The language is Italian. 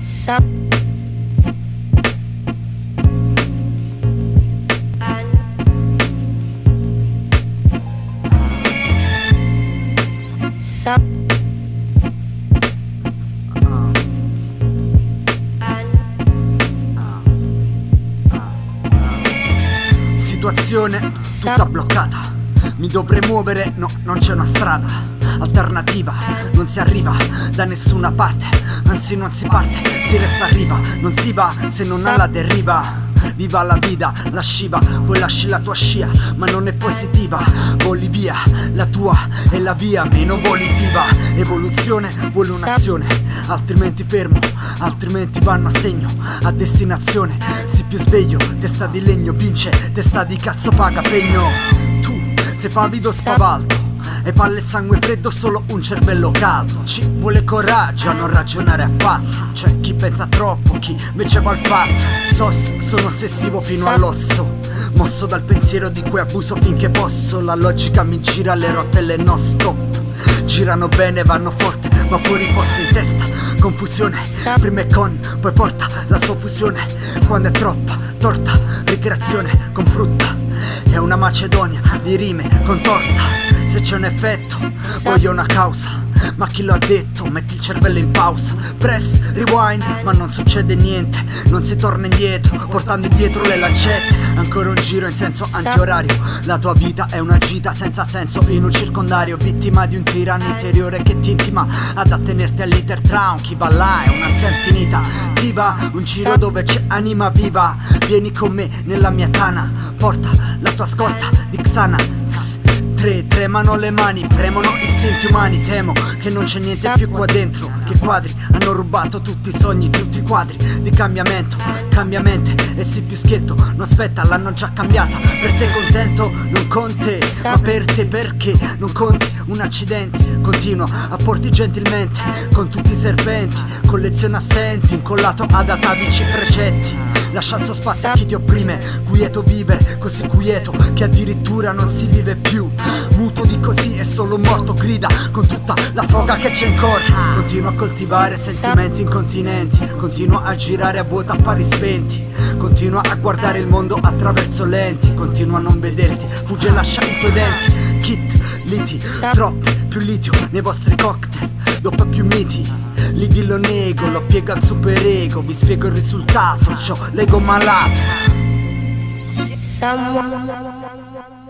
Some some Situazione tutta bloccata. Mi dovrei muovere, no, non c'è una strada alternativa, non si arriva da nessuna parte, anzi non si parte, si resta a riva, non si va se non alla deriva. Viva la vita, la sciva, poi lasci la tua scia, ma non è positiva. Voli via, la tua è la via meno volitiva. Evoluzione vuole un'azione, altrimenti fermo, altrimenti vanno a segno, a destinazione. Si più sveglio, testa di legno vince, testa di cazzo paga pegno. Tu sei pavido spavaldo e palle e sangue freddo, solo un cervello caldo. Ci vuole coraggio a non ragionare affatto. C'è chi pensa troppo, chi invece va al fatto. Sono ossessivo fino all'osso, mosso dal pensiero di cui abuso finché posso. La logica mi gira le rotelle non stop. Girano bene, vanno forte, ma fuori posto in testa. Confusione, prima è con, poi porta la sua fusione. Quando è troppa, torta, ricreazione con frutta. È una macedonia di rime con torta. Se c'è un effetto, voglio una causa. Ma chi lo ha detto? Metti il cervello in pausa. Press, rewind, ma non succede niente. Non si torna indietro, portando indietro le lancette. Ancora un giro in senso antiorario. La tua vita è una gita senza senso in un circondario. Vittima di un tiranno interiore che ti intima ad attenerti all'iter traum. Chi va là è un'ansia infinita. Chi va un giro dove c'è anima viva. Vieni con me nella mia tana. Porta la tua scorta di Xana. Tremano le mani, premono istinti umani. Temo che non c'è niente più qua dentro. Che quadri hanno rubato tutti i sogni, tutti i quadri di cambiamento. Cambiamente e sì più schietto. Non aspetta, l'hanno già cambiata. Per te contento, non con te, ma per te perché non conti un accidente. Continuo a porti gentilmente con tutti i serpenti. Colleziona stenti, incollato ad atavici precetti. Lascia il suo spazio a chi ti opprime. Quieto vivere, così quieto che addirittura non si vive più. Muto di così è solo un morto grida con tutta la foga che c'è in cuore. Continuo a coltivare sentimenti incontinenti. Continuo a girare a vuoto affari spenti. Continuo a guardare il mondo attraverso lenti. Continuo a non vederti, fugge e lascia i tuoi denti. Kit, liti, troppi, più litio nei vostri cocktail. Dopo più miti. Lidi lo nego, lo piego al superego. Vi spiego il risultato, c'ho l'ego malato. someone